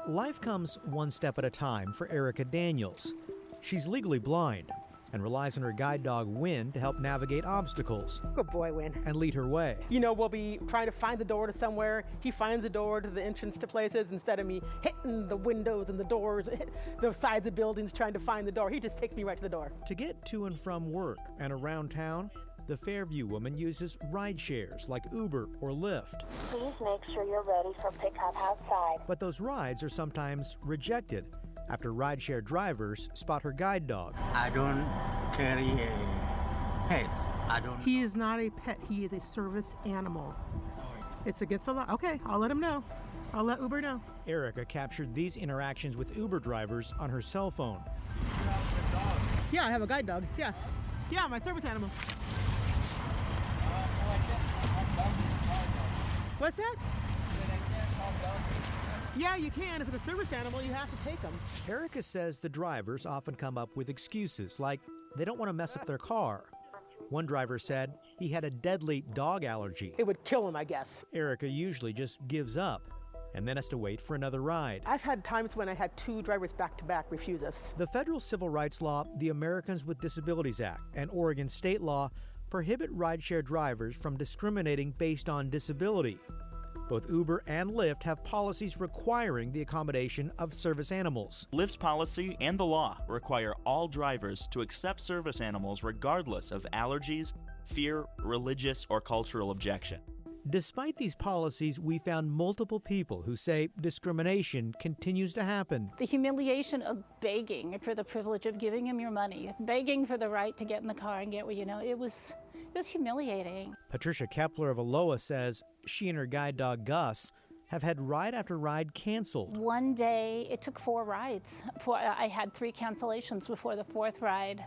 Life comes one step at a time for Erica Daniels. She's legally blind and relies on her guide dog, Win, to help navigate obstacles. Good boy, Win. And lead her way. You know, we'll be trying to find the door to somewhere. He finds the door to the entrance to places instead of me hitting the windows and the doors, the sides of buildings trying to find the door. He just takes me right to the door. To get to and from work and around town, the Fairview woman uses ride shares like Uber or Lyft. Please make sure you're ready for pickup outside. But those rides are sometimes rejected after rideshare drivers spot her guide dog. I don't carry a pet. He is not a pet. He is a service animal. It's against the law. Okay, I'll let him know. I'll let Uber know. Erica captured these interactions with Uber drivers on her cell phone. Yeah, I have a guide dog. Yeah, my service animal. What's that? Yeah, you can. If it's a service animal, you have to take them. Erica says the drivers often come up with excuses like they don't want to mess up their car. One driver said he had a deadly dog allergy. It would kill him, I guess. Erica usually just gives up and then has to wait for another ride. I've had times when I had two drivers back-to-back refuse us. The federal civil rights law, the Americans with Disabilities Act, and Oregon state law prohibit rideshare drivers from discriminating based on disability. Both Uber and Lyft have policies requiring the accommodation of service animals. Lyft's policy and the law require all drivers to accept service animals regardless of allergies, fear, religious, or cultural objection. Despite these policies, we found multiple people who say discrimination continues to happen. The humiliation of begging for the privilege of giving him your money, begging for the right to get in the car and get where it was humiliating. Patricia Kepler of Aloha says she and her guide dog Gus have had ride after ride canceled. One day, it took 4 rides. I had 3 cancellations before the 4th ride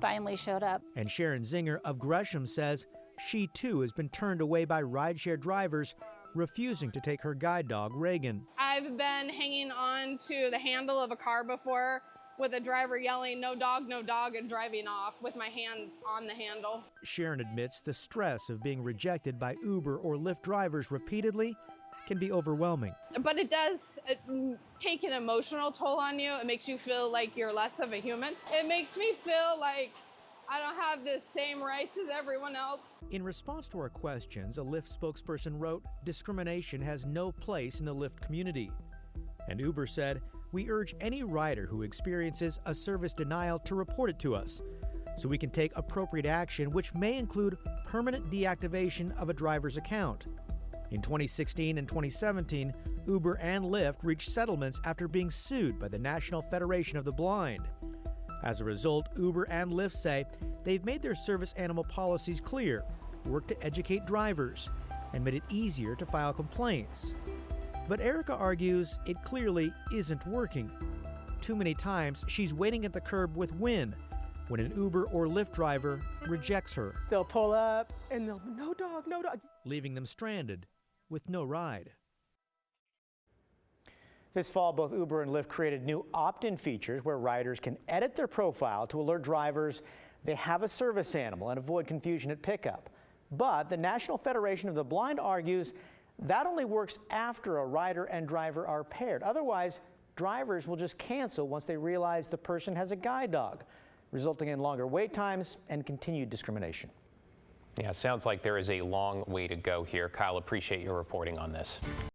finally showed up. And Sharon Zinger of Gresham says she too has been turned away by rideshare drivers refusing to take her guide dog, Reagan. I've been hanging on to the handle of a car before with a driver yelling, no dog, and driving off with my hand on the handle. Sharon admits the stress of being rejected by Uber or Lyft drivers repeatedly can be overwhelming. But it does take an emotional toll on you. It makes you feel like you're less of a human. It makes me feel like I don't have the same rights as everyone else. In response to our questions, a Lyft spokesperson wrote, discrimination has no place in the Lyft community. And Uber said, we urge any rider who experiences a service denial to report it to us so we can take appropriate action, which may include permanent deactivation of a driver's account. In 2016 and 2017, Uber and Lyft reached settlements after being sued by the National Federation of the Blind. As a result, Uber and Lyft say they've made their service animal policies clear, worked to educate drivers, and made it easier to file complaints. But Erica argues it clearly isn't working. Too many times, she's waiting at the curb with Win when an Uber or Lyft driver rejects her. They'll pull up and they'll, no dog, leaving them stranded with no ride. This fall, both Uber and Lyft created new opt-in features where riders can edit their profile to alert drivers they have a service animal and avoid confusion at pickup. But the National Federation of the Blind argues that only works after a rider and driver are paired. Otherwise, drivers will just cancel once they realize the person has a guide dog, resulting in longer wait times and continued discrimination. Yeah, sounds like there is a long way to go here. Kyle, appreciate your reporting on this.